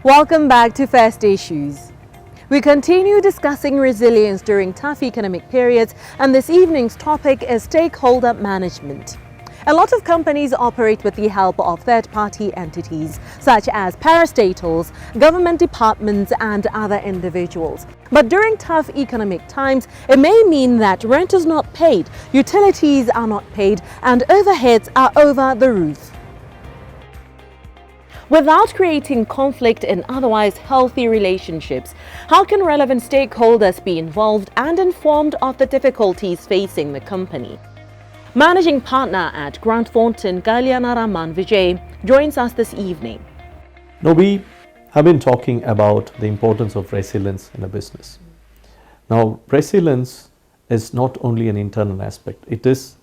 Welcome back to First Issues. We continue discussing resilience during tough economic periods, and this evening's topic is stakeholder management. A lot of companies operate with the help of third-party entities such as parastatals, government departments and other individuals. But during tough economic times, it may mean that rent is not paid, utilities are not paid and overheads are over the roof. Without creating conflict in otherwise healthy relationships, how can relevant stakeholders be involved and informed of the difficulties facing the company? Managing partner at Grant Thornton, Kalyana Raman Vijay, joins us this evening. Now, we have been talking about the importance of resilience in a business. Now, resilience is not only an internal aspect, it is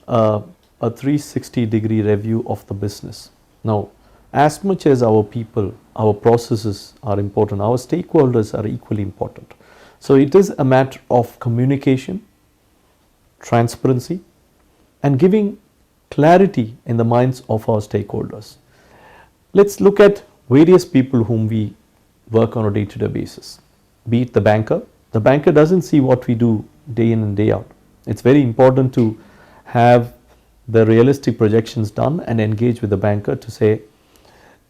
a 360-degree review of the business. Now, as much as our people, our processes are important, our stakeholders are equally important. So, it is a matter of communication, transparency, and giving clarity in the minds of our stakeholders. Let's look at various people whom we work on a day-to-day basis. Be it the banker. The banker doesn't see what we do day in and day out. It's very important to have the realistic projections done and engage with the banker to say,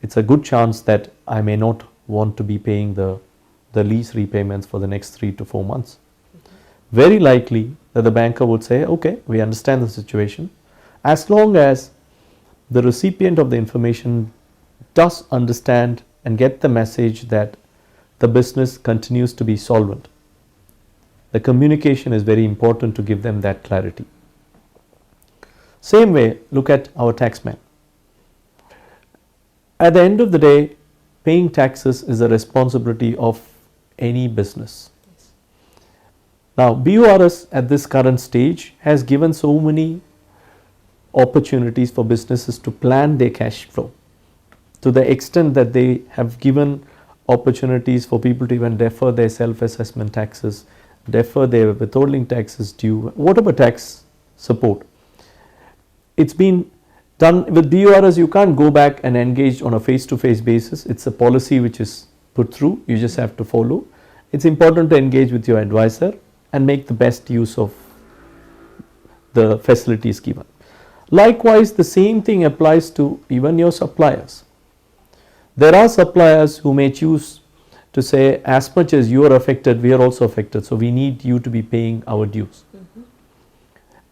it's a good chance that I may not want to be paying the lease repayments for the next 3 to 4 months. Very likely that the banker would say, okay, we understand the situation. As long as the recipient of the information does understand and get the message that the business continues to be solvent. The communication is very important to give them that clarity. Same way, look at our taxman. At the end of the day, paying taxes is a responsibility of any business. Now, BORS at this current stage has given so many opportunities for businesses to plan their cash flow, to the extent that they have given opportunities for people to even defer their self-assessment taxes, defer their withholding taxes due, whatever tax support. It's been done with BORS. You can't go back and engage on a face-to-face basis. It's a policy which is put through. You just have to follow. It's important to engage with your advisor and make the best use of the facilities given. Likewise, the same thing applies to even your suppliers. There are suppliers who may choose to say, as much as you are affected, we are also affected. So, we need you to be paying our dues.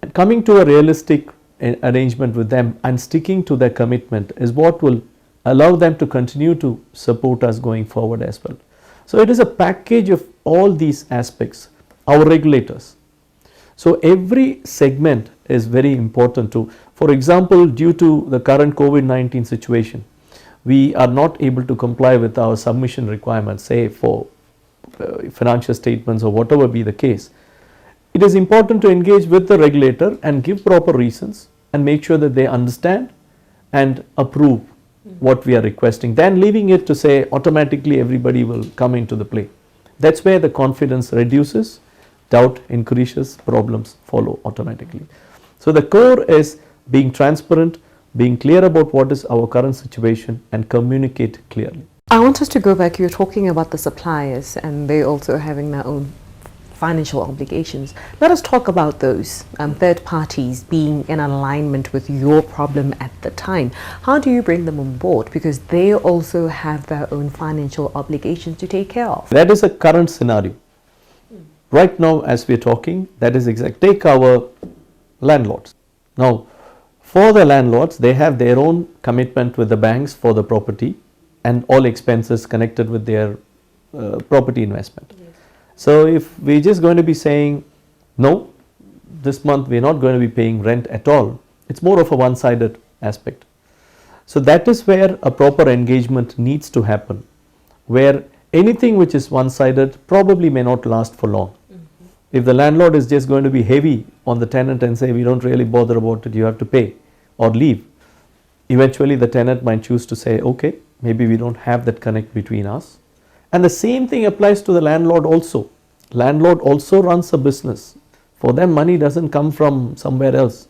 And coming to a realistic arrangement with them and sticking to their commitment is what will allow them to continue to support us going forward as well. So, it is a package of all these aspects, our regulators. So, every segment is very important to, for example, due to the current COVID-19 situation, we are not able to comply with our submission requirements, say for financial statements or whatever be the case. It is important to engage with the regulator and give proper reasons and make sure that they understand and approve what we are requesting, then leaving it to say automatically everybody will come into the play. That's where the confidence reduces, doubt increases, problems follow automatically. So, the core is being transparent, being clear about what is our current situation and communicate clearly. I want us to go back. You're talking about the suppliers and they also having their own financial obligations. Let us talk about those third parties being in alignment with your problem at the time. How do you bring them on board? Because they also have their own financial obligations to take care of. That is a current scenario. Right now, as we are talking, that is exact. Take our landlords. Now, for the landlords, they have their own commitment with the banks for the property and all expenses connected with their property investment. Yes. So, if we are just going to be saying, no, this month we are not going to be paying rent at all, it's more of a one-sided aspect. So, that is where a proper engagement needs to happen, where anything which is one-sided probably may not last for long. If the landlord is just going to be heavy on the tenant and say, we don't really bother about it, you have to pay or leave, eventually the tenant might choose to say, okay, maybe we don't have that connect between us. And the same thing applies to the landlord also. Landlord also runs a business. For them, money doesn't come from somewhere else.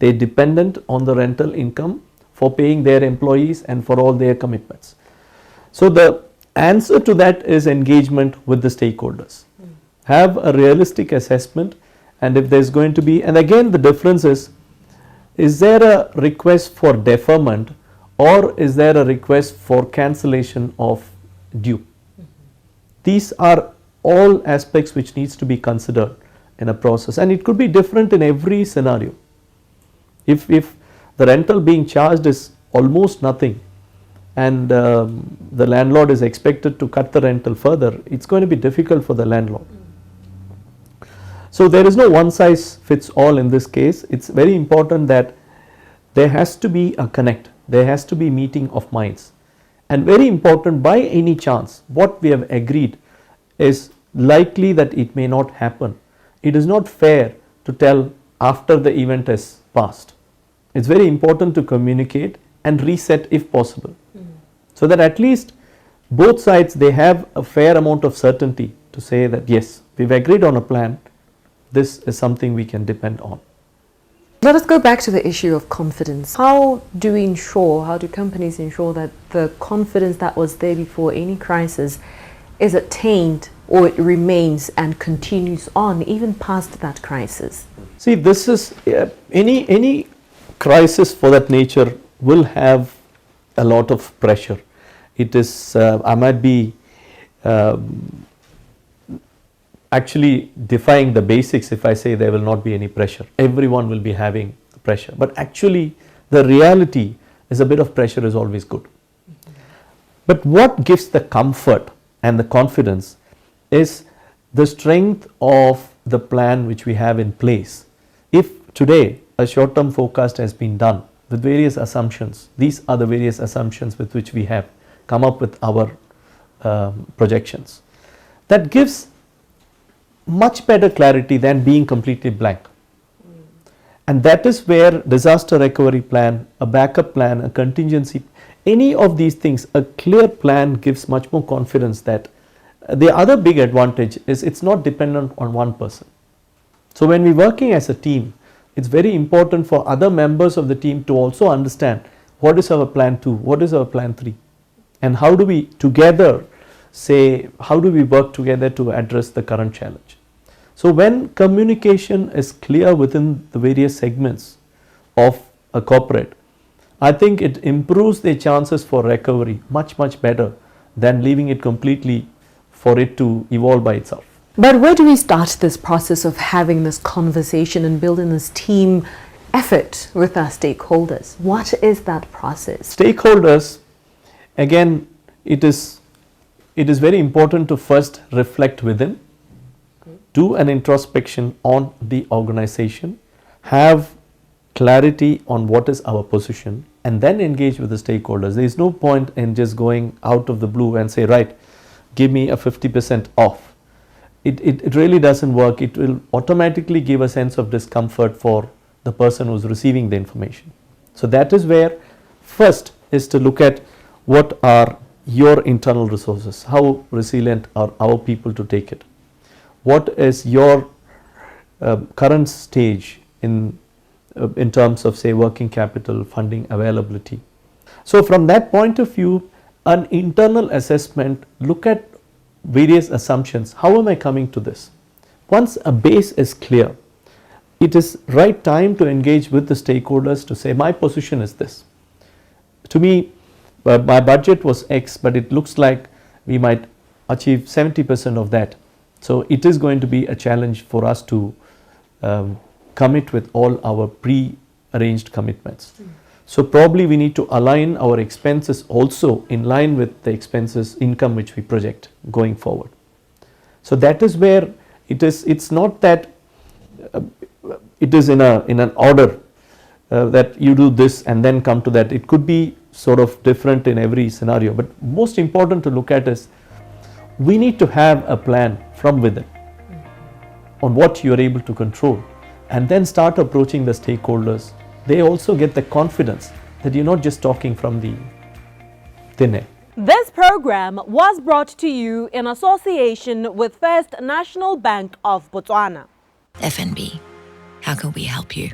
They are dependent on the rental income for paying their employees and for all their commitments. So, the answer to that is engagement with the stakeholders. Have a realistic assessment, and if there's going to be, and again the difference is there a request for deferment or is there a request for cancellation of due? These are all aspects which needs to be considered in a process, and it could be different in every scenario. If the rental being charged is almost nothing and the landlord is expected to cut the rental further, it's going to be difficult for the landlord. So there is no one size fits all in this case. It's very important that there has to be a connect, there has to be meeting of minds, and very important, by any chance what we have agreed is likely that it may not happen. It is not fair to tell after the event has passed. It's very important to communicate and reset if possible, so that at least both sides they have a fair amount of certainty to say that yes, we've agreed on a plan, this is something we can depend on. Let us go back to the issue of confidence. How do companies ensure that the confidence that was there before any crisis is attained, or it remains and continues on even past that crisis? See, this is any crisis for that nature will have a lot of pressure. It is I might be actually defying the basics if I say there will not be any pressure. Everyone will be having pressure, but actually the reality is a bit of pressure is always good. But what gives the comfort and the confidence is the strength of the plan which we have in place. If today a short term forecast has been done with various assumptions, these are the various assumptions with which we have come up with our projections, that gives much better clarity than being completely blank. And that is where disaster recovery plan, a backup plan, a contingency, any of these things, a clear plan gives much more confidence. That the other big advantage is it's not dependent on one person. So when we're working as a team, it's very important for other members of the team to also understand what is our plan 2, what is our plan 3, and how do we together say, how do we work together to address the current challenge. So when communication is clear within the various segments of a corporate, I think it improves the chances for recovery much better than leaving it completely for it to evolve by itself. But where do we start this process of having this conversation and building this team effort with our stakeholders? What is that process? Stakeholders, again, it is very important to first reflect within, do an introspection on the organization, have clarity on what is our position, and then engage with the stakeholders. There is no point in just going out of the blue and say, right, give me a 50% off. It really doesn't work. It will automatically give a sense of discomfort for the person who's receiving the information. So that is where first is to look at what are your internal resources, how resilient are our people to take it, what is your current stage in terms of say working capital, funding availability. So from that point of view, an internal assessment, look at various assumptions. How am I coming to this? Once a base is clear, it is right time to engage with the stakeholders to say my position is this. To me, my budget was X, but it looks like we might achieve 70% of that. So it is going to be a challenge for us to commit with all our pre-arranged commitments. So probably we need to align our expenses also in line with the expenses income which we project going forward. So that is where it's not that it is in an order that you do this and then come to that. It could be sort of different in every scenario, but most important to look at is we need to have a plan from within on what you are able to control, and then start approaching the stakeholders. They also get the confidence that you're not just talking from the thin air. This program was brought to you in association with First National Bank of Botswana. FNB, how can we help you?